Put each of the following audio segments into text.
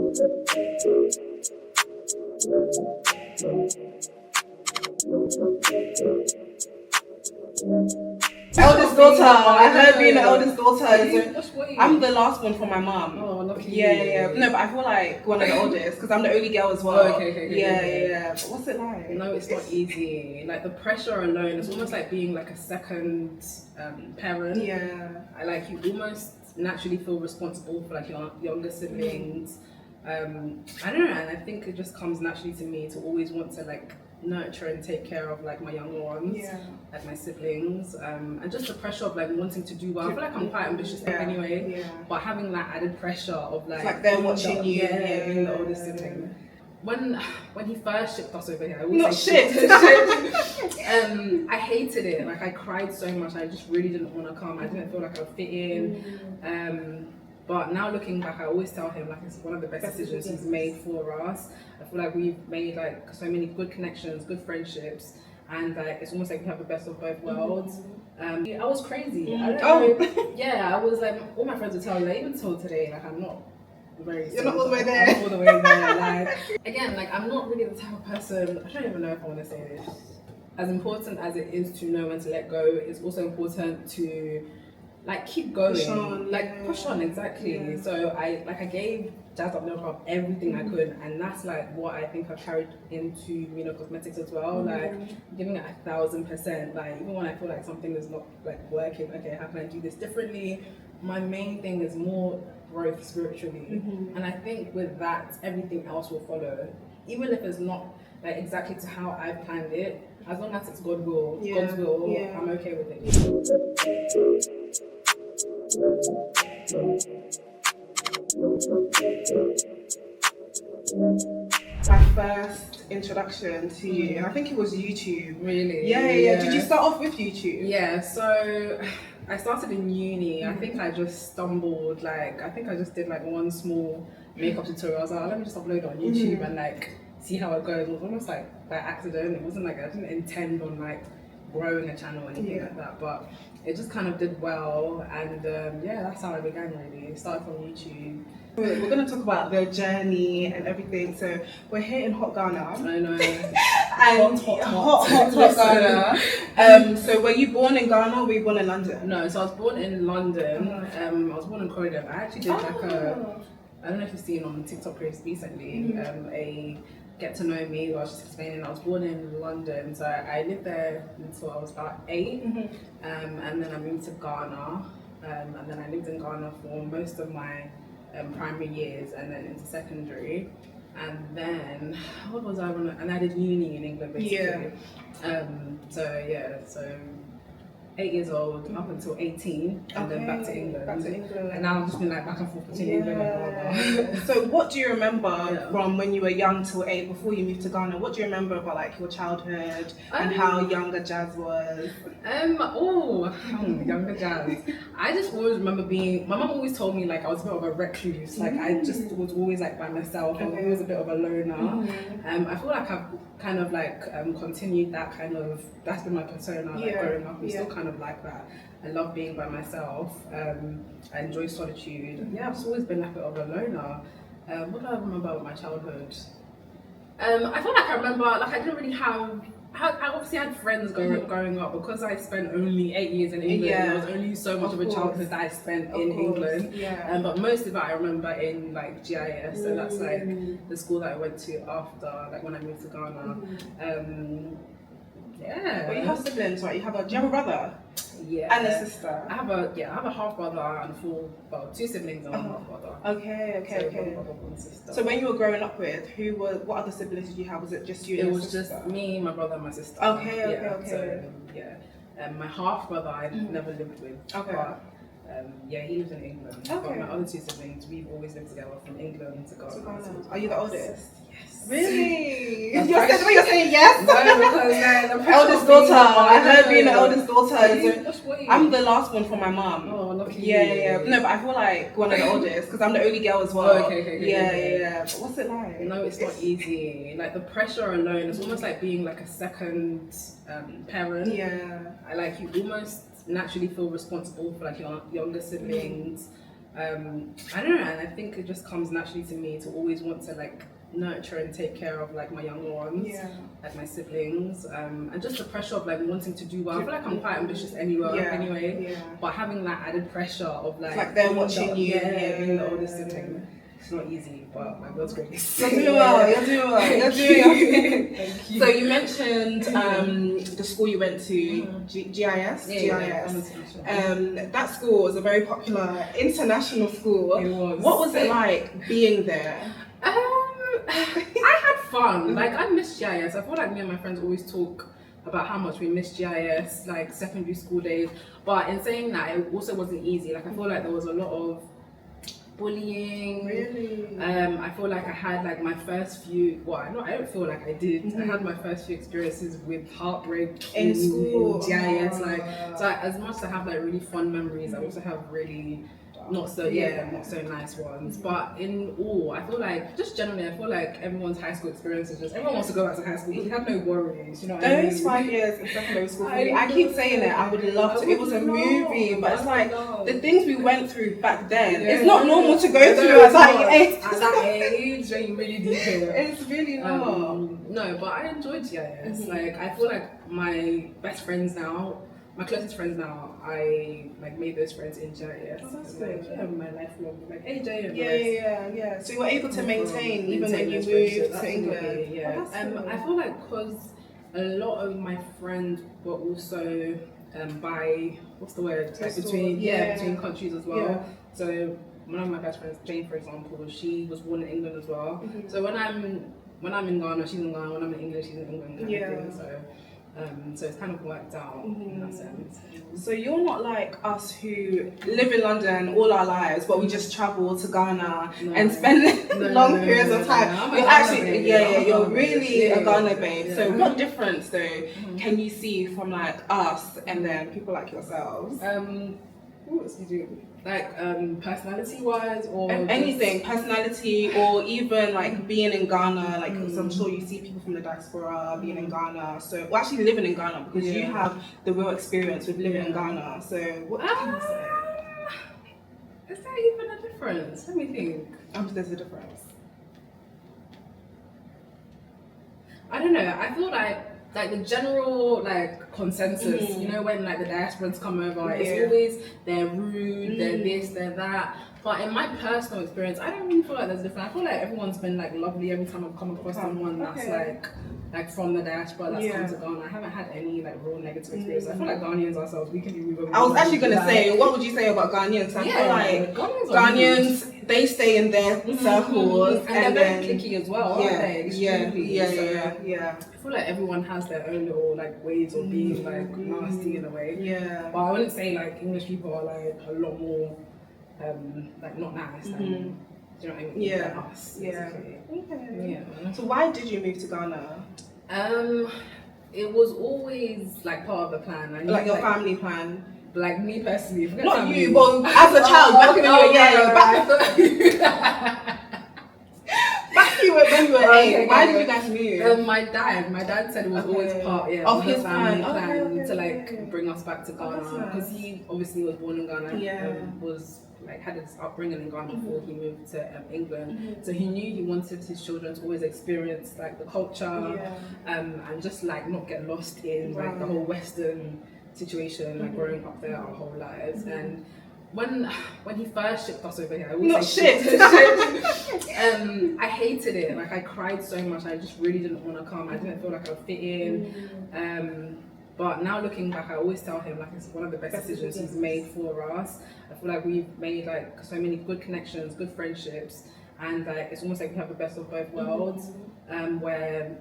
Eldest daughter. I heard being the eldest daughter. I'm the last one from my mum. Oh, lucky. Yeah. No, but I feel like one of the oldest because I'm the only girl as well. Yeah. But what's it like? No, it's not easy. Like the pressure alone, it's almost like being like a second parent. Yeah. You almost naturally feel responsible for like your younger siblings. I don't know, and I think it just comes naturally to me to always want to like nurture and take care of like my younger ones, like my siblings, and just the pressure of like wanting to do well. I feel like I'm quite ambitious anyway, but having that added pressure of like they're watching you, being the oldest sibling. When he first shipped us over here, I not say shit. I hated it. Like I cried so much. I just really didn't want to come. I didn't feel like I would fit in. But now looking back, I always tell him like it's one of the best decisions he's made for us. I feel like we've made like so many good connections, good friendships, and like it's almost like we have the best of both worlds. I was crazy. I was like, all my friends would tell me, like, even till today, like I'm not very. You're not all the way there. I'm all the way there. Like again, like I'm not really the type of person. I don't even know if I want to say this. As important as it is to know when to let go, it's also important to like keep going, push on exactly. Yeah. So I gave Jazz Up Milk Up everything I could, and that's like what I think I've carried into Meeno Cosmetics as well. Like giving it 1,000%. Like even when I feel like something is not like working, okay, how can I do this differently? My main thing is more growth spiritually, and I think with that everything else will follow, even if it's not like exactly to how I planned it. As long as it's God's will, I'm okay with it. My first introduction to you, and I think it was YouTube. Really? Yeah. Did you start off with YouTube? Yeah, so I started in uni. I think I just stumbled, I think I just did like one small makeup tutorial. I was like, let me just upload it on YouTube and like see how it goes. It was almost like by accident. It wasn't like I didn't intend on like growing a channel or anything like that, but it just kind of did well, and that's how I began really. It started from YouTube. We're going to talk about the journey and everything. So we're here in hot Ghana. I know. And hot Ghana. So were you born in Ghana or were you born in London? No, so I was born in London. I was born in Croydon. I actually did I don't know if you've seen on TikTok recently, a get to know me. I was just explaining I was born in London, so I lived there until I was about 8, and then I moved to Ghana, and then I lived in Ghana for most of my primary years, and then into secondary, and then what was I on? And I did uni in England basically. So 8 years old up until 18, and then back to England. And now I've just been like back and forth between England and Ghana. So what do you remember from when you were young till 8 before you moved to Ghana? What do you remember about like your childhood and how younger Jazz was? Younger Jazz. I just always remember my mum always told me like I was a bit of a recluse. Like I just was always like by myself. I was always a bit of a loner. I feel like I've kind of like continued that kind of, that's been my persona like growing up. I'm still kind of like that. I love being by myself. I enjoy solitude. I've just always been like a bit of a loner. What do I remember about my childhood? I feel like I remember like I didn't really have. I obviously had friends growing up because I spent only 8 years in England. There was only so much of a childhood that I spent in England. But most of it I remember in like GIS, so that's like the school that I went to after, like when I moved to Ghana. But you have siblings, right? Do you have a brother? Yeah. And a sister? I have a half brother and 2 siblings and one half brother. Okay. Brother, one sister. So when you were growing up with, what other siblings did you have? Was it just you and your sister? It was just me, my brother and my sister. Okay. So, my half brother I never lived with. But, he lives in England. But my other 2 siblings, we've always lived together from England to Ghana. Are you the oldest? Yes. Really? You're saying yes? No, because the eldest daughter. I heard being the eldest daughter. I'm the last one from my mum. Oh, lucky. Yeah. No, but I feel like one of the oldest because I'm the only girl as well. Okay. Yeah. But what's it like? No, it's not easy. Like the pressure alone, it's almost like being like a second parent. Yeah. You almost naturally feel responsible for like your younger siblings. I don't know, and I think it just comes naturally to me to always want to like nurture and take care of like my younger ones, like my siblings, and just the pressure of like wanting to do well. I feel like I'm quite ambitious anyway, but having that added pressure of like, it's like they're watching you, being the oldest sibling. It's not easy, but my God's grace. You're doing well. You're doing well. You're doing well. Thank you. So you mentioned the school you went to, GIS. That school was a very popular international school. It was. What was it like being there? I had fun. Like, I miss GIS. I feel like me and my friends always talk about how much we miss GIS, like secondary school days. But in saying that, it also wasn't easy. Like, I feel like there was a lot of bullying. Really? I feel like I had like my first few, I don't feel like I did. I had my first few experiences with heartbreak in school, in GIS. So as much as I have like really fun memories, I also have really not so nice ones. But in all, I feel like just generally, I feel like everyone's high school experience is just everyone wants to go back to high school because you have no worries. You know what I mean? Those 5 years in secondary school, I keep saying it. I would love to. It was a movie, but it's like the things we went through back then. It's not normal to go through at that age. At that age, when you really deep here. It's really not. No, but I enjoyed GIS. Like, I feel like my best friends now. My closest friends now, I like made those friends in GIS. Oh, that's like, good. my lifelong, like AJ and Yeah. So you were able to maintain even when you moved to England. Yeah. I feel like because a lot of my friends were also by between countries as well. Yeah. So one of my best friends, Jane, for example, she was born in England as well. So when I'm in Ghana, she's in Ghana. When I'm in England, she's in England. Kind of thing. So it's kind of worked out in that sense. So you're not like us who live in London all our lives, but we just travel to Ghana and spend long periods of time. You're actually, you're really a Ghana babe. So what difference though can you see from like us and then people like yourselves? What else do you do? Like personality wise or anything, personality or even like being in Ghana, like because I'm sure you see people from the diaspora being in Ghana, so actually living in Ghana because you have the real experience with living in Ghana. So what can you say? Is there even a difference? Let me think. There's a difference. I don't know. I feel like the general like consensus, you know, when like the diasporans come over, it's always they're rude, they're this, they're that. But in my personal experience, I don't really feel like there's a difference. I feel like everyone's been like lovely every time I've come across someone that's like from the diaspora that's come to Ghana. I haven't had any like real negative experience. I feel like Ghanaians ourselves, we can be rude. I was actually gonna say, what would you say about Ghanaians? I feel like Ghanaians, they stay in their circles and they're very cliquey as well, aren't they? Yeah. I feel like everyone has their own little like ways of being like nasty in a way. Yeah. But I wouldn't say like English people are like a lot more like not nice. Do you know what I mean? Yeah. Than us. Yeah. Okay. Yeah. So why did you move to Ghana? It was always like part of the plan. Like your family plan? Like me personally. Not you, but as a child, back when you were when you were 8, why did you guys move? My dad said it was always part of his family plan to like bring us back to Ghana because he obviously was born in Ghana, was like had his upbringing in Ghana before he moved to England. So he knew he wanted his children to always experience like the culture and just like not get lost in like the whole Western situation, like growing up there our whole lives. And when he first shipped us over here, I hated it. Like I cried so much. I just really didn't want to come. I didn't feel like I would fit in. But now looking back, I always tell him like it's one of the best decisions he's made for us. I feel like we've made like so many good connections, good friendships, and like it's almost like we have the best of both worlds. Where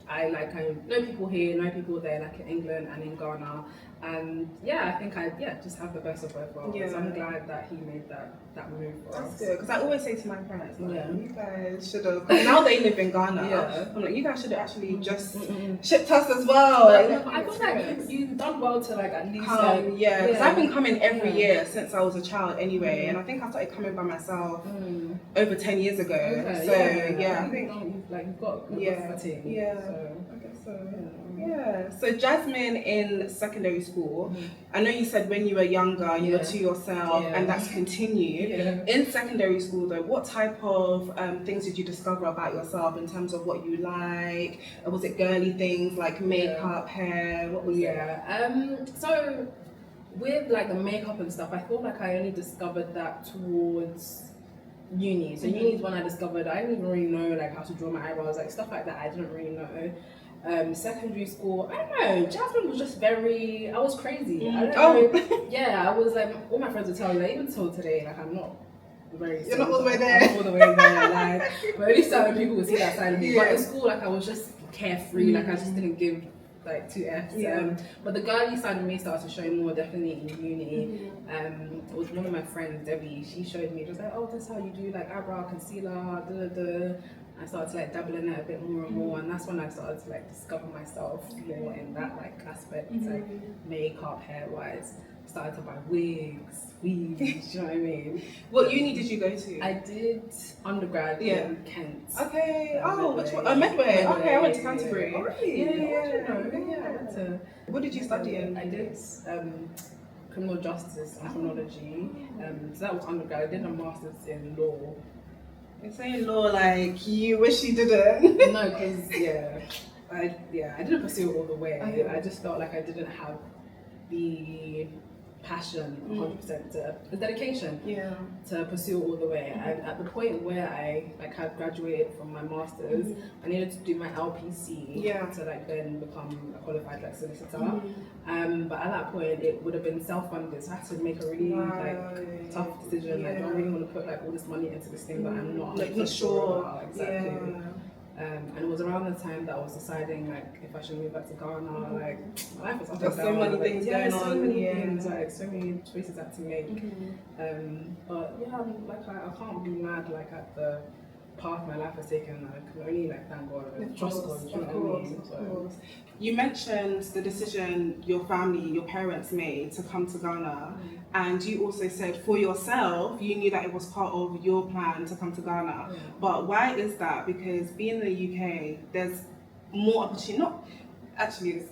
I know people here, know people there, like in England and in Ghana. And I think I just have the best of both worlds. Yeah. I'm glad that he made that move for us. That's good, because I always say to my parents, like, you guys should have, now they live in Ghana, I'm like, you guys should have actually just shipped us as well. I feel like you've done well to like at least come, because I've been coming every year since I was a child anyway, and I think I started coming by myself over 10 years ago. I think you've got a good footing. I guess So yeah. So Jasmine in secondary school, I know you said when you were younger you were to yourself, and that's continued. In secondary school though, what type of things did you discover about yourself in terms of what you like? Was it girly things like makeup, hair? What was it? So with like the makeup and stuff, I feel like I only discovered that towards uni. So uni is when I discovered I didn't even really know like how to draw my eyebrows, like stuff like that. I didn't really know. Secondary school, I don't know. Jasmine was just very. I was crazy. I don't know. Yeah, I was like all my friends would tell me, like, even till today, like I'm not very. You're not all the way there. I'm not all the way there. Like, but only certain people would see that side of me. But in school, like I was just carefree. Like I just didn't give like 2 Fs. But the girly side of me started to show more definitely in uni. It was one of my friends, Debbie. She showed me. It was like, oh, that's how you do like eyebrow concealer. I started to like dabble in it a bit more and more, and that's when I started to like discover myself more in that like aspect, like makeup, hair wise. Started to buy wigs, weaves. Do you know what I mean? What uni did you go to? I did undergrad in Kent. Okay. Which one? Medway. Okay, I went to Canterbury. Oh, really? I went to. What did you study in? I did criminal justice and criminology. So that was undergrad. I did a master's in law. You're saying law like you wish you didn't. No, because I didn't pursue it all the way. I just felt like I didn't have the passion 100% the dedication to pursue it all the way. And at the point where I like had graduated from my masters, I needed to do my LPC to like then become a qualified like solicitor. But at that point it would have been self-funded, so I had to make a really like tough decision. Like, do I really want to put like all this money into this thing that I'm not like not sure about exactly. And it was around the time that I was deciding like if I should move back to Ghana. Like my life was up and down. So many things going on. So many things, like so many choices I had to make. But like I can't be mad like at the path my life has taken. I can only like thank God and trust God. You know what I mean? Of course. You mentioned the decision your family, your parents made to come to Ghana, and you also said for yourself, you knew that it was part of your plan to come to Ghana. But why is that? Because being in the UK, there's more opportunity. Not actually,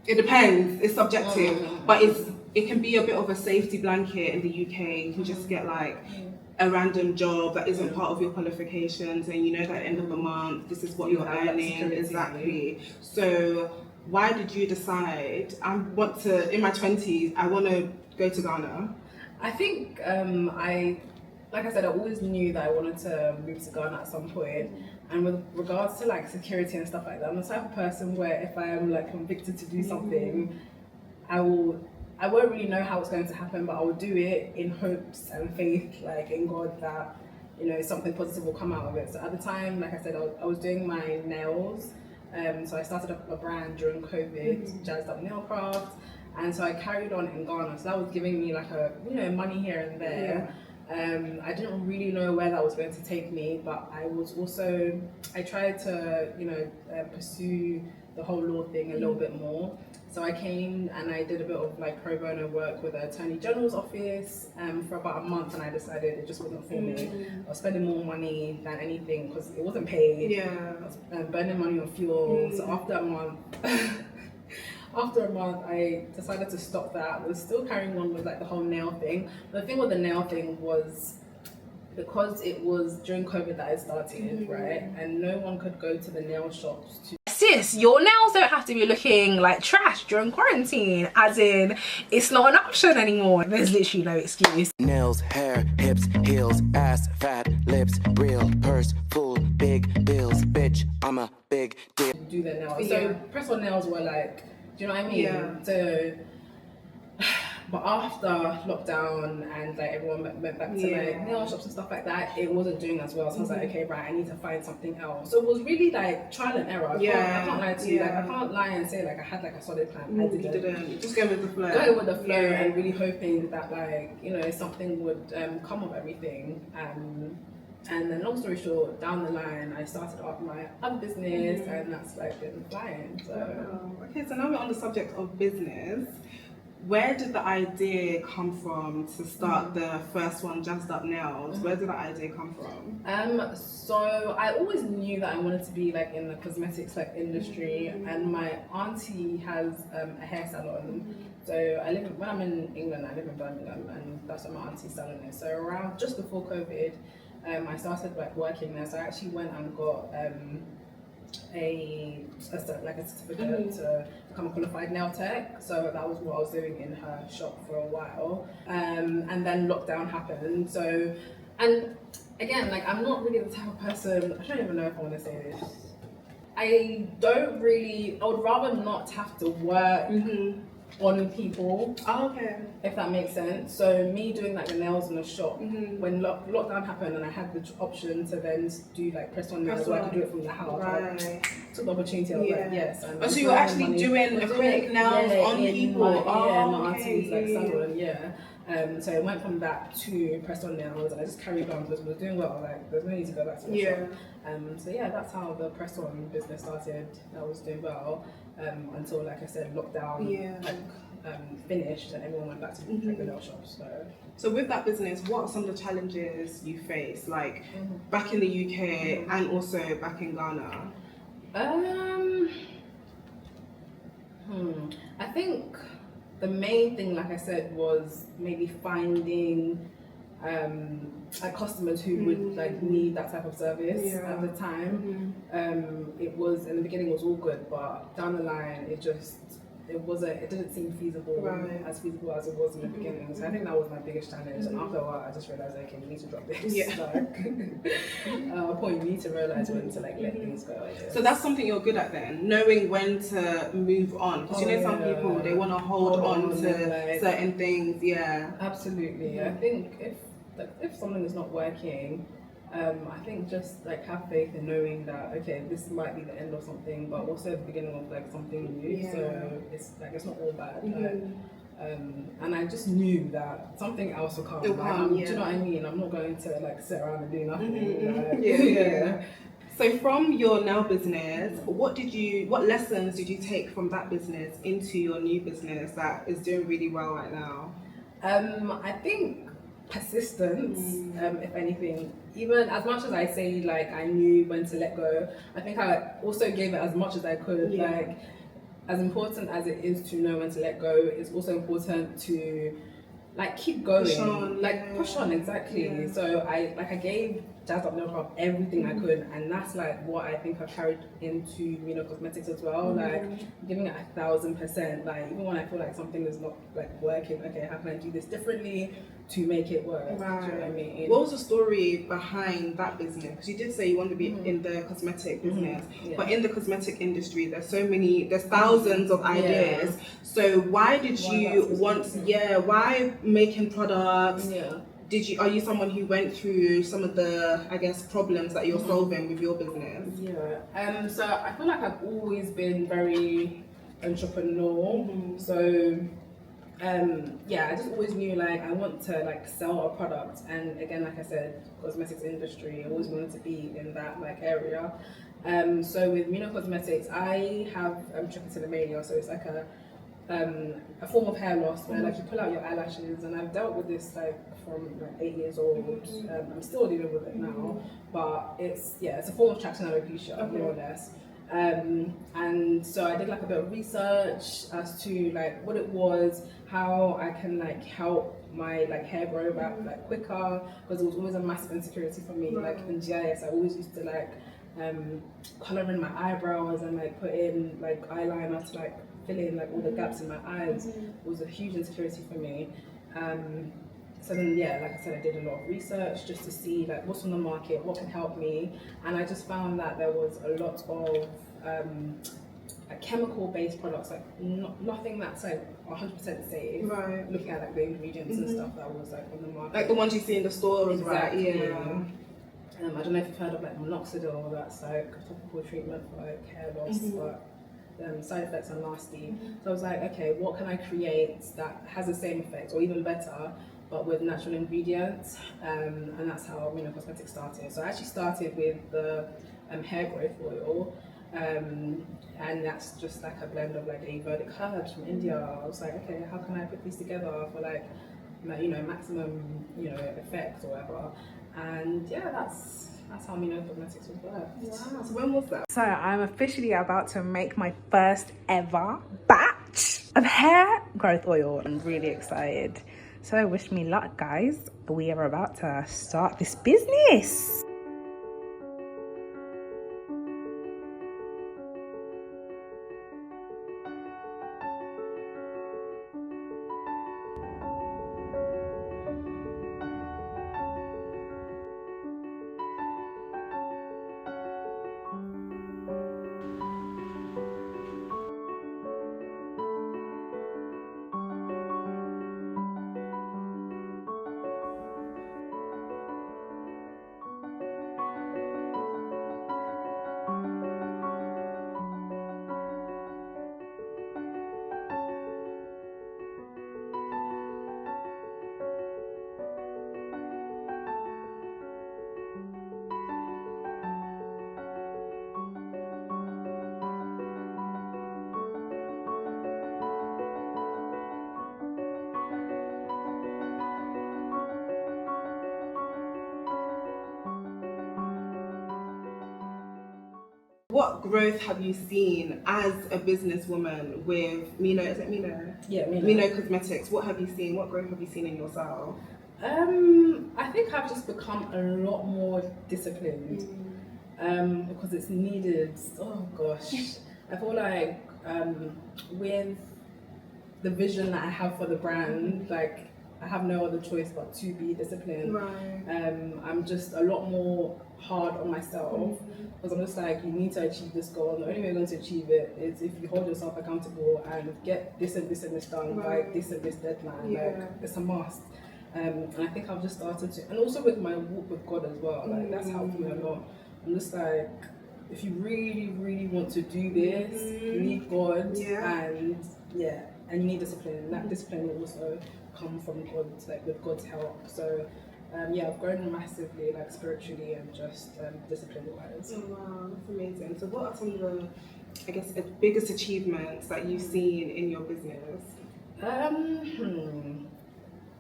it depends. It's subjective, but it can be a bit of a safety blanket in the UK. You can just get like a random job that isn't part of your qualifications, and you know that at the end of the month this is what you're earning. Exactly. So why did you decide in my 20s I want to go to Ghana? I think like I said, I always knew that I wanted to move to Ghana at some point. And with regards to like security and stuff like that, I'm the type of person where if I am like convicted to do something, I won't really know how it's going to happen, but I will do it in hopes and faith, like in God, that something positive will come out of it. So at the time, like I said, I was doing my nails. So I started a brand during COVID, Jazzed Up Nail Craft, and so I carried on in Ghana. So that was giving me like a money here and there. I didn't really know where that was going to take me, but I tried to pursue the whole law thing a little bit more. So I came and I did a bit of like pro bono work with the Attorney General's office for about a month, and I decided it just wasn't for me. I was spending more money than anything because it wasn't paid. I was burning money on fuel. So after a month, I decided to stop that. I was still carrying on with like the whole nail thing. The thing with the nail thing was because it was during COVID that I started, right? And no one could go to the nail shops to. Sis, your nails don't have to be looking like trash during quarantine, as in it's not an option anymore. There's literally no excuse. Nails, hair, hips, heels, ass, fat, lips, real, purse, full, big bills, bitch, I'm a big deal. Do their nails. So press-on nails were like, do you know what I mean? So but after lockdown and like everyone went back to like nail shops and stuff like that, it wasn't doing as well. So I was like, okay, right, I need to find something else. So it was really like trial and error. I can't lie to you. Like I can't lie and say like I had like a solid plan. I didn't. You just go with the flow. Go with the flow and really hoping that like something would come of everything. And then long story short, down the line, I started up my other business, and that's like been flying. So okay, so now we're on the subject of business. where did the idea come from to start the first one, Jazzed Up Nails? Where did the idea come from? So I always knew that I wanted to be like in the cosmetics like industry, and my auntie has a hair salon. So when I'm in England, I live in Birmingham, and that's where my auntie's salon is. So around just before COVID, I started like working there. So I actually went and got a certificate to become a qualified nail tech. So that was what I was doing in her shop for a while. And then lockdown happened. So, and again, like I'm not really the type of person, I don't even know if I want to say this. I would rather not have to work on people. Oh, okay. If that makes sense. So me doing like the nails in the shop, when lockdown happened and I had the option to then do like press on nails, or I could do it from the house. Right. I took the opportunity. I was like, yes. So you were actually doing acrylic nails on people? My auntie's like salon, so I went from that to press on nails, and I just carried on because we were doing well. Like there's no need to go back to the shop. So that's how the press on business started. I was doing well until, like I said, lockdown finished and everyone went back to the nail shops. So with that business, what are some of the challenges you face, like back in the UK and also back in Ghana? I think the main thing, like I said, was maybe finding like customers who would like need that type of service at the time. It was in the beginning, it was all good, but down the line it didn't seem feasible, as feasible as it was in the beginning. So I think that was my biggest challenge. And after a while, I just realized, okay, we need to drop this. A point you need to realize when to like let things go. So that's something you're good at then, knowing when to move on. Because some people, they want to hold on to certain things. Absolutely. I think if something is not working, I think just like have faith in knowing that, okay, this might be the end of something, but also the beginning of like something new. So it's like it's not all bad. And I just knew that something else will come. Do you know what I mean? I'm not going to like sit around and do nothing. So from your nail business, what lessons did you take from that business into your new business that is doing really well right now? I think persistence, if anything. Even as much as I say like I knew when to let go, I think I also gave it as much as I could. Like as important as it is to know when to let go, it's also important to like keep going, push on exactly. So I gave Jazzed Up Nail Club everything I could, and that's like what I think I carried into Meeno Cosmetics as well. Like giving it 1,000%. Like even when I feel like something is not like working, okay, how can I do this differently to make it work? Do you know what I mean? What was the story behind that business? Because you did say you want to be in the cosmetic business, but in the cosmetic industry, there's thousands of ideas. So why did you why making products? Are you someone who went through some of the, I guess, problems that you're solving with your business? So I feel like I've always been very entrepreneurial. So I just always knew like I want to like sell a product, and again, like I said, cosmetics industry, I always wanted to be in that like area. So with Meeno Cosmetics, I have trichotillomania, so it's like a form of hair loss where like you pull out your eyelashes, and I've dealt with this like from like 8 years old. I'm still dealing with it now, but it's a form of traction alopecia, more or less. And so I did like a bit of research as to like what it was, how I can like help my like hair grow back like quicker, because it was always a massive insecurity for me. Like in GIS, I always used to like color in my eyebrows and like put in like eyeliner to like fill in like all the gaps in my eyes. It was a huge insecurity for me. So then, like I said, I did a lot of research just to see like what's on the market, what can help me, and I just found that there was a lot of like chemical-based products, like nothing that's like 100% safe. Looking at like the ingredients and stuff that was like on the market, like the ones you see in the stores. Exactly. I don't know if you've heard of like minoxidil. That's like a topical treatment for like hair loss, but side effects are nasty. So I was like, okay, what can I create that has the same effect or even better, but with natural ingredients? And that's how Meeno Cosmetics started. So I actually started with the hair growth oil. And that's just like a blend of like Ayurvedic herbs from India. I was like, okay, how can I put these together for like you know, maximum, you know, effect or whatever. And yeah, that's how Meeno Cosmetics was birthed. Wow. So when was that? So I'm officially about to make my first ever batch of hair growth oil. I'm really excited. So wish me luck, guys. We are about to start this business. What growth have you seen as a businesswoman with Meeno? Is it Meeno? Yeah, Meeno Cosmetics. What have you seen? What growth have you seen in yourself? I think I've just become a lot more disciplined because it's needed. Oh gosh, I feel like with the vision that I have for the brand, like I have no other choice but to be disciplined. Right. I'm just a lot more hard on myself because I'm just like, you need to achieve this goal. The only way you're going to achieve it is if you hold yourself accountable and get this and this and this done by this and this deadline. Like it's a must. And I think I've just started to, and also with my walk with God as well. Like that's helped me a lot. I'm just like, if you really, really want to do this, you need God, and you need discipline. And that discipline will also come from God, like with God's help. So I've grown massively, like spiritually and just discipline-wise. Oh wow, that's amazing. So what are some of the, I guess, biggest achievements that you've seen in your business?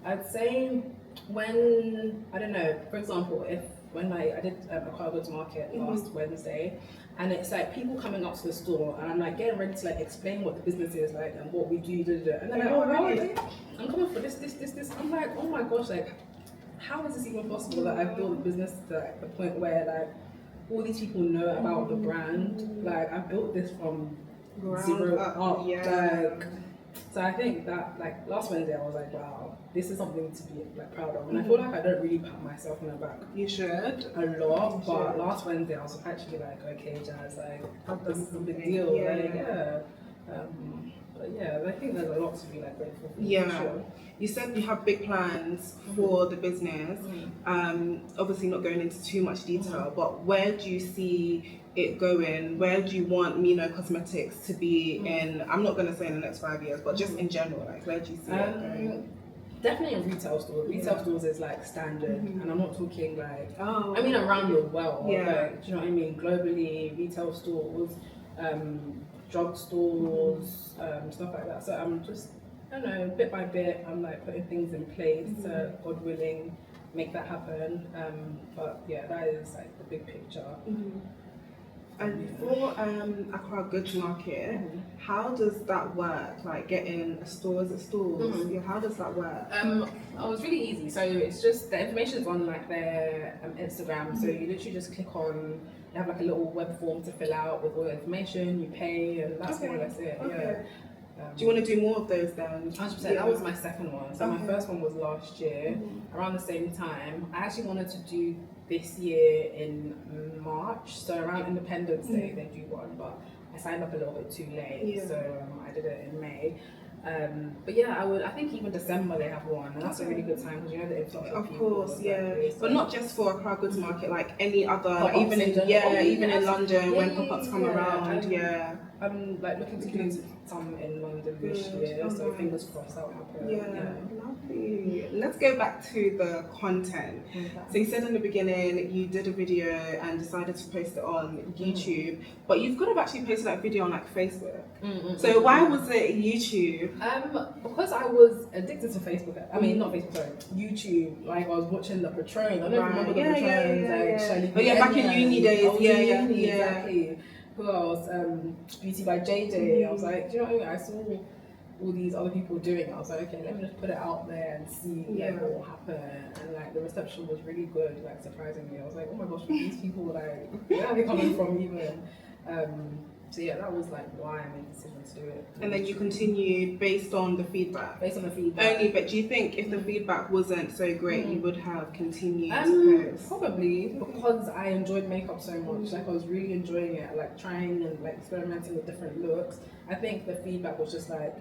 I'd say when, I don't know, for example, when I did a car goods market last Wednesday, and it's like people coming up to the store and I'm like getting ready to like explain what the business is like and what we do, and they're like, oh really? I'm coming for this. I'm like, oh my gosh, like how is this even possible that I've built a business to like the point where like all these people know about the brand? Like I built this from zero up. Like, so I think that like last Wednesday I was like, wow, this is something to be like proud of, and I feel like I don't really pat myself on the back. You should a lot, but last Wednesday I was actually like, okay, Jazz, like this is a big deal. But yeah, I think there's a lot to be like grateful for. Yeah. Sure. You said you have big plans for the business. Obviously not going into too much detail, but where do you see it going? Where do you want Meeno Cosmetics to be in, I'm not going to say in the next 5 years, but just in general, like where do you see it going? Definitely in retail stores. Retail stores is like standard, and I'm not talking like, I mean around the world, like, do you know what I mean? Globally, retail stores, drug stores, stuff like that. So I'm just, I don't know, bit by bit, I'm like putting things in place to, God willing, make that happen. But yeah, that is like the big picture. And for Accra Goods Market, how does that work? Like getting a store, is it stores? Yeah, how does that work? Oh, it's really easy. So it's just, the information's on like their Instagram. So you literally just click on, they have like a little web form to fill out with all the information, you pay, and that's more or less it. Yeah. Do you want to do more of those then? 100%. That was my second one. So my first one was last year, around the same time. I actually wanted to do this year in March, so around Independence Day they do one, but I signed up a little bit too late, so I did it in May. But yeah, I think even December they have one, and that's a really good time because you know the influx of people. Of course, but not just for Accra Goods Market, like any other, like even in even in London when pop-ups come around. I'm like looking to do some in London this year, so fingers crossed that'll happen. Love Exactly. Let's go back to the content. So you said in the beginning you did a video and decided to post it on YouTube, but you could have actually posted that video on like Facebook. So why was it YouTube? Because I was addicted to Facebook. I mean, not Facebook, sorry, YouTube. Like I was watching the Patron. I don't remember the Patron. Back in uni days. Exactly. Who else? Beauty by JJ. I was like, do you know what I mean? I saw all these other people doing it. I was like, okay, let me just put it out there and see what will happen. And like the reception was really good, like surprisingly. I was like, oh my gosh, these people, like, where are they coming from even? So yeah, that was like why I made the decision to do it. And then you continued based on the feedback? Based on the feedback. Only, but do you think if the feedback wasn't so great, you would have continued to post? Probably, because I enjoyed makeup so much. Like I was really enjoying it, like trying and like experimenting with different looks. I think the feedback was just like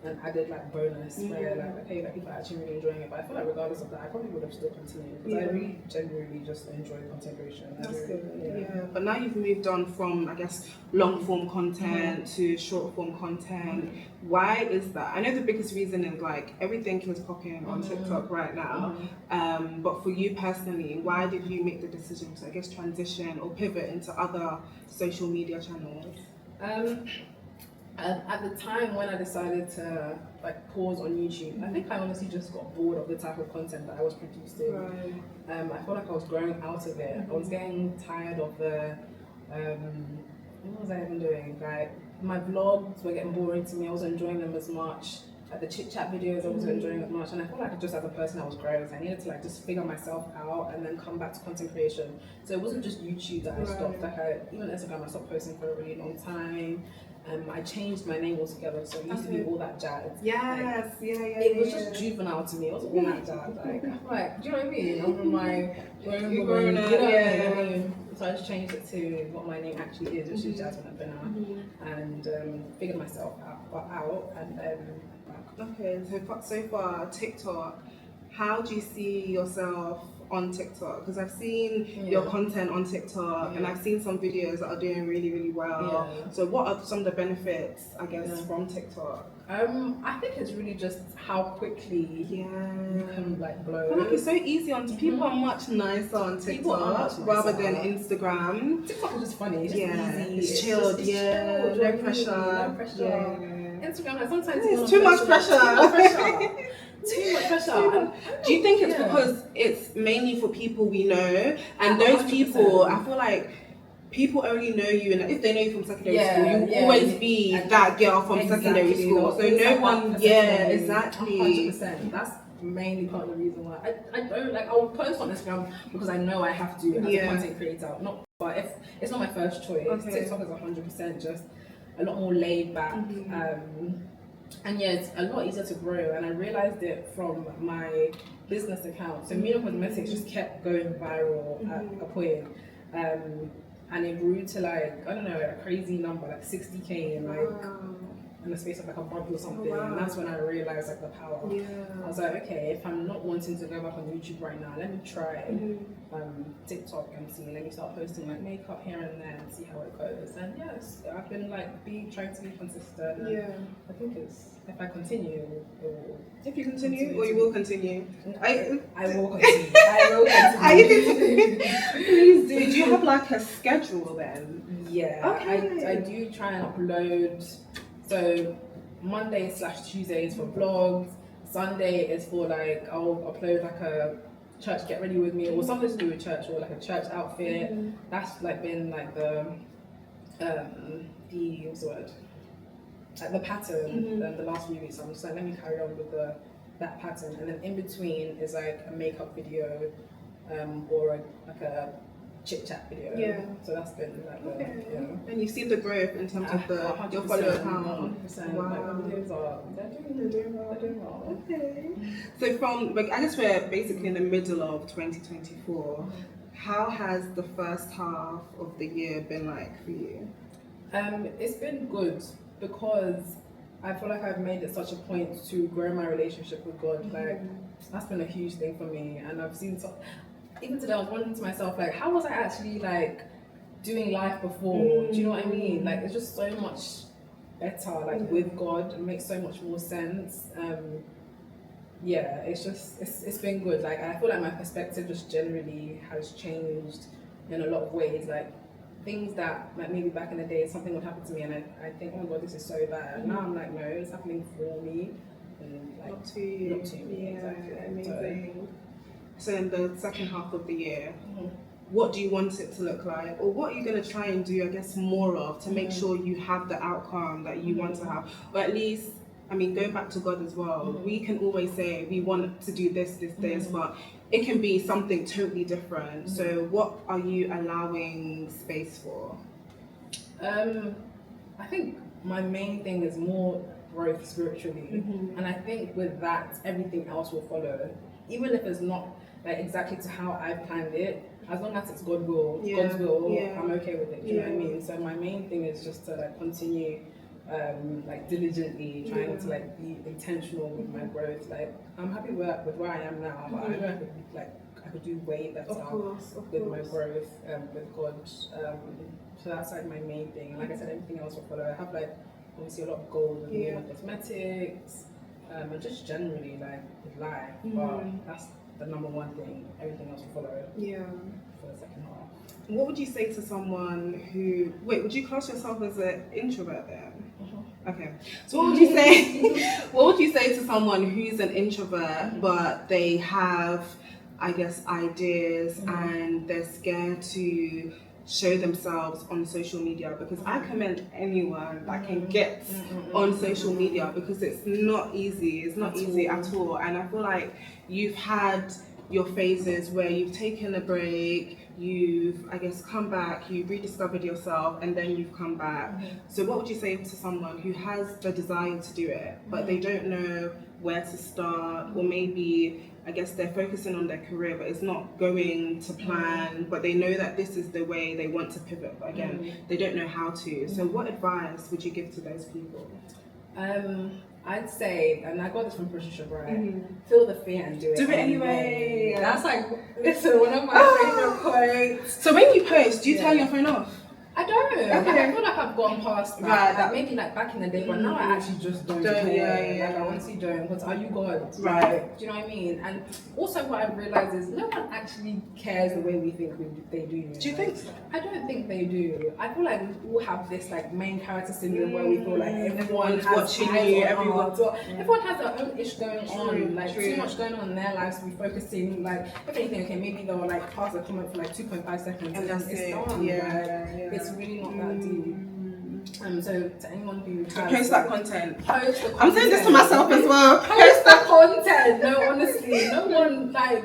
an added like bonus where like, okay, like people are actually really enjoying it. But I feel like regardless of that, I probably would have still continued because I really genuinely just enjoy content creation. That's good. But now you've moved on from, I guess, long form content to short form content. Why is that? I know the biggest reason is like everything is popping on TikTok right now. But for you personally, why did you make the decision to, I guess, transition or pivot into other social media channels? At the time when I decided to like pause on YouTube, I think I honestly just got bored of the type of content that I was producing. I felt like I was growing out of it. I was getting tired of the what was I even doing? Like my vlogs were getting boring to me. I wasn't enjoying them as much. Like the chit chat videos, I wasn't enjoying as much. And I felt like just as a person, I was growing. So I needed to like just figure myself out and then come back to content creation. So it wasn't just YouTube that I stopped. Like even Instagram, I stopped posting for a really long time. I changed my name altogether, so it used to be All That Jaz. Yes, It was just juvenile to me. It wasn't All That Jaz. Like, I'm like, do you know what I mean? I'm my grown up, I mean? So I just changed it to what my name actually is, which is Jasmine, and figured myself out, and Okay, so far TikTok. How do you see yourself on TikTok? Because I've seen your content on TikTok and I've seen some videos that are doing really, really well. So what are some of the benefits, I guess, from TikTok? I think it's really just how quickly you can like blow. I feel like it's so easy on people are much nicer on TikTok rather than Instagram. TikTok is just funny. It's just easy. It's chilled. No pressure. No pressure. Instagram, like sometimes it's too much pressure. Too much pressure. Do you think it's because it's mainly for people we know, and those 100%. People, I feel like people only know you, and if they know you from secondary school, you always be that girl from secondary school. So no one, exactly. 100%. That's mainly part of the reason why I don't like. I'll post on Instagram because I know I have to as a content creator. But if it's not my first choice, TikTok is 100% just a lot more laid back. And yeah, it's a lot easier to grow, and I realized it from my business account. So Meeno Cosmetics just kept going viral at a point, and it grew to like, I don't know, a crazy number, like 60K in like in the space of like a month or something. And that's when I realized like the power. I was like, okay, if I'm not wanting to go back on YouTube right now, let me try TikTok and see. Let me start posting like makeup here and there and see how it goes. And yes, I've been like trying to be consistent. And I think if I continue, it will. If you continue, or you will continue. I will continue. I will continue. Please do. Do you have like a schedule then? Yeah. Okay. I do try and upload. So Monday/Tuesday is for vlogs. Sunday is for like I'll upload like a church get ready with me or something to do with church or like a church outfit. That's like been like the what's the word? Like the pattern the last few weeks. So I'm just like, let me carry on with that pattern, and then in between is like a makeup video or like a chit chat video. So that's been like And you see the growth in terms of your follower count. 100%. Wow. They're doing well. Okay. So from I guess we're basically in the middle of 2024. How has the first half of the year been like for you? It's been good because I feel like I've made it such a point to grow my relationship with God. Like that's been a huge thing for me, and I've seen even today I was wondering to myself, like, how was I actually like doing life before? Do you know what I mean? Like, it's just so much better, like with God. It makes so much more sense. yeah, it's been good. Like I feel like my perspective just generally has changed in a lot of ways. Like things that like maybe back in the day something would happen to me and I think, oh my god, this is so bad. Now I'm like, no, it's happening for me and like Not to you. not to me. Yeah, Exactly. amazing. So in the second half of the year, Mhm. what do you want it to look like, or what are you going to try and do, I guess, more of to make sure you have the outcome that you want to have, or at least, I mean, going back to God as well, we can always say we want to do this, but it can be something totally different. So what are you allowing space for? I think my main thing is more growth spiritually, and I think with that everything else will follow, even if it's not like exactly to how I planned it. As long as it's God's will, I'm okay with it. Do you know what I mean? So my main thing is just to like continue, like diligently trying to like be intentional with my growth. Like I'm happy with where I am now, but I know I could do way better with my growth with God. So that's like my main thing. And like I said, everything else will follow. I have like obviously a lot of goals with Meeno Cosmetics, and just generally like with life. But that's the number one thing. Everything else will follow. Yeah. For the second half. What would you say to someone who would you class yourself as an introvert then? Okay. So what would you say? What would you say to someone who's an introvert but they have, I guess, ideas and they're scared to show themselves on social media? Because I commend anyone that can get on social media, because it's not easy. It's not easy at all. And I feel like you've had your phases where you've taken a break, you've, I guess, come back, you've rediscovered yourself, and then you've come back. So what would you say to someone who has the desire to do it, but they don't know where to start, or maybe, I guess, they're focusing on their career, but it's not going to plan, but they know that this is the way they want to pivot, but again, they don't know how to. So what advice would you give to those people? I'd say, and I got this from Patricia Bright, feel the fear and do it anyway. That's like, listen, one of my favorite quotes. So when you post, do you turn your phone off? I don't. Okay. Like, I feel like I've gone past that. Right, like, maybe like back in the day, but now I actually just don't care. Like I honestly don't. Because are you God? Right. Like, do you know what I mean? And also what I've realized is no one actually cares the way we think they do. Do you think so? I don't think they do. I feel like we all have this like main character syndrome where we feel like everyone's watching you, everyone has their own ish going on. Like too much going on in their lives to be focusing. Like if anything, okay, maybe they'll like pass a comment for like 2.5 seconds and then it's done. It's really not that deep. So to anyone who has, post that content. Post the content. I'm saying this to myself as well. Post the content. No, honestly, no one like.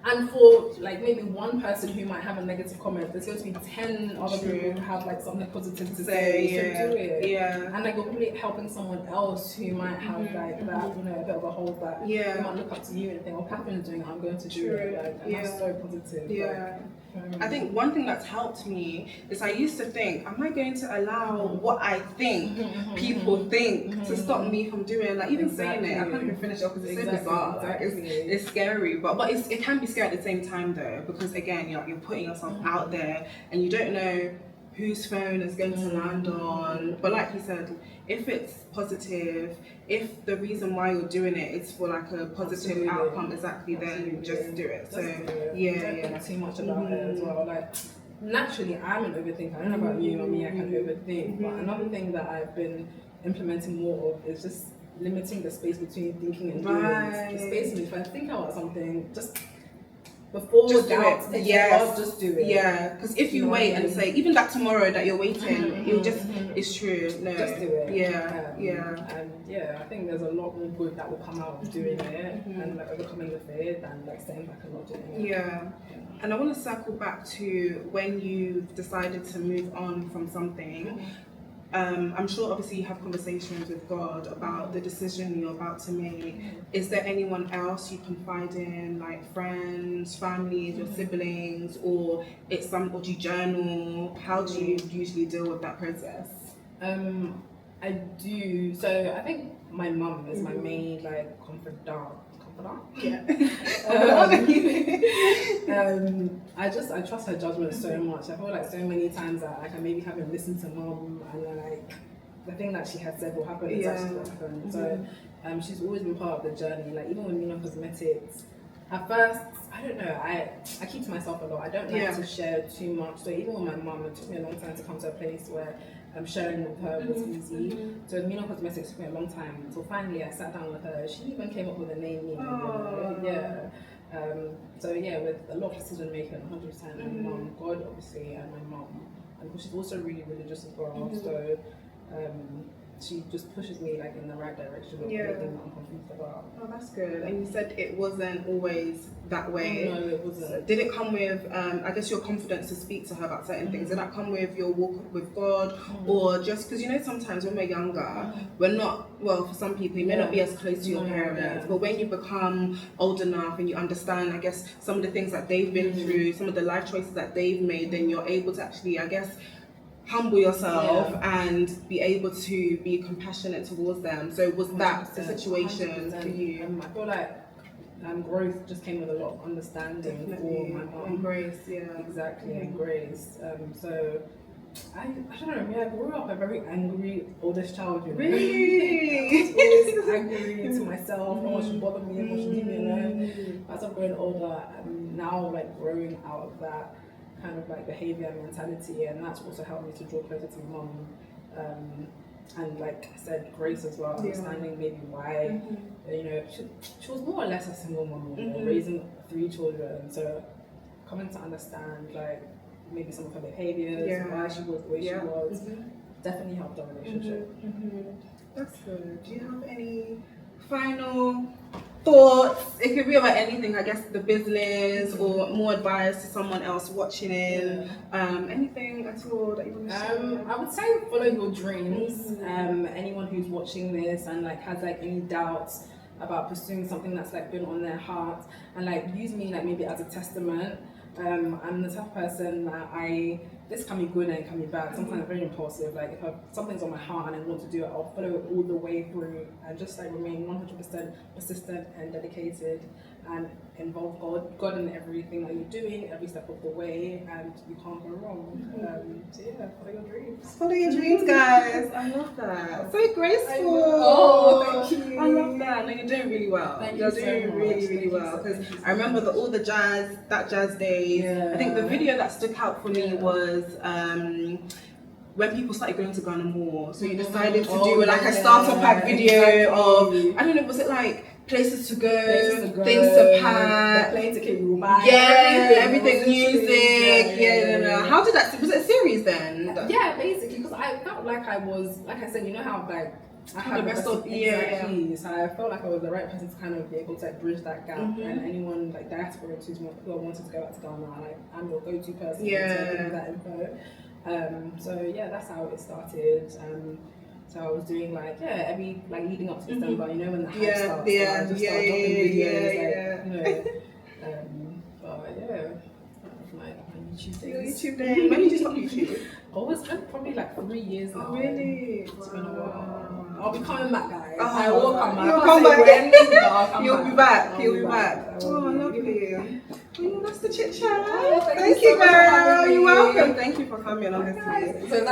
And for like maybe one person who might have a negative comment, there's going to be 10 other people who have like something positive to say. So do it. Yeah. And like you're probably helping someone else who might have like that, you know, a bit of a hold that they might look up to you and think, oh, Cathryn's doing it, I'm going to do it. Like, and that's so positive. Yeah. I think one thing that's helped me is I used to think, am I going to allow what I think people think to stop me from doing, like even saying it, I can't even finish it because it's so bizarre, like it's scary, but it can be scary at the same time though, because again, you're putting yourself out there and you don't know whose phone is going to land on. But like you said, if it's positive, if the reason why you're doing it is for like a positive outcome, then just do it. Don't think too much about it as well. Like naturally, I'm an overthinker. I don't know about you or me, I can overthink. But another thing that I've been implementing more of is just limiting the space between thinking and doing. Just basically, if I think about something, just before just do it. Just do it. Yeah, because if you wait and say even that tomorrow that you're waiting, you'll just it's true. No, just do it. Yeah. I think there's a lot more good that will come out of doing it and like overcoming the fear than like staying back and not doing it. Yeah. And I want to circle back to when you decided to move on from something. I'm sure obviously you have conversations with God about the decision you're about to make. Is there anyone else you confide in, like friends, families, your siblings, or or do you journal? How do you usually deal with that process? I do. So I think my mum is my main like confidant. Yeah. I trust her judgment so much. I feel like so many times that like I maybe haven't listened to mum and then like the thing that she had said will happen is actually what happened. So she's always been part of the journey. Like even with Meeno Cosmetics, at first, I don't know, I keep to myself a lot. I don't like to share too much. So even with my mum, it took me a long time to come to a place where sharing with her was easy. So with Meeno Cosmetics took me a long time. So finally I sat down with her. She even came up with a name, Meeno. So yeah, with a lot of decision making, 100%, and mum, God obviously, and my mum, and she's also really religious as well. So she just pushes me like in the right direction of everything that I'm confused about. Oh, that's good. And you said it wasn't always that way. No, it wasn't. So did it come with, I guess, your confidence to speak to her about certain things? Did that come with your walk with God, or just because, you know, sometimes when we're younger, we're not, well, for some people, you may not be as close to your parents, but when you become old enough and you understand, I guess, some of the things that they've been through, some of the life choices that they've made, then you're able to actually, I guess, humble yourself and be able to be compassionate towards them. So was that the situation 100%. for you? I feel like growth just came with a lot of understanding for my mom. And grace, Exactly, and grace. So I don't know, I grew up a very angry oldest child, you know. Really? I was always angry to myself, no one should bother me, no one should leave me alone. As I'm growing older, I'm now like growing out of that kind of like behavior and mentality, and that's also helped me to draw closer to my mom. And like I said, grace as well, understanding maybe why, you know, she was more or less a single mom, you know, raising 3 children. So coming to understand like maybe some of her behaviors, why she was the way she was, definitely helped our relationship. That's good. Do you have any final thoughts? It could be about anything, I guess, the business or more advice to someone else watching in. Anything at all that you want to share? I would say follow your dreams. Anyone who's watching this and like has like any doubts about pursuing something that's like been on their heart, and like use me like maybe as a testament. I'm the type of person that this can be good and it can be bad. Sometimes I'm very impulsive. Like if something's on my heart and I want to do it, I'll follow it all the way through and just like remain 100% persistent and dedicated and involve God in everything that you're doing, every step of the way, and you can't go wrong. So yeah, follow your dreams. Follow your dreams, guys. I love that. So graceful. Oh, thank you. I love that. No, you're doing really well. You're doing so really, much. really well. Because I remember all the jazz, That Jaz days. I think the video that stuck out for me was when people started going to Ghana more. So you decided to do like a starter pack video of, I don't know, was it like places to go, things to pack, plane ticket you will buy, everything, music, How did that? Was it a series then? Yeah, basically, because I felt like I was, like I said, you know how like I had the best of exactly. So I felt like I was the right person to kind of be able to like bridge that gap. And anyone like diaspora who wanted to go back to Ghana, like I'm your go-to person to give that info. So yeah, that's how it started. So I was doing like every like leading up to December, you know, when the hype starts. So I just started dropping videos, you know. But yeah, my YouTube days. YouTube days. When did you stop YouTube? Oh, it's been probably like 3 years now. Oh, really? It's been a while. I'll be coming back, guys. Oh, I will come back. You'll come back. You'll be back. You'll be back. Oh, lovely. Oh, that's the chit chat. Oh, Thank you, girl. You're welcome. Thank you for coming on this. So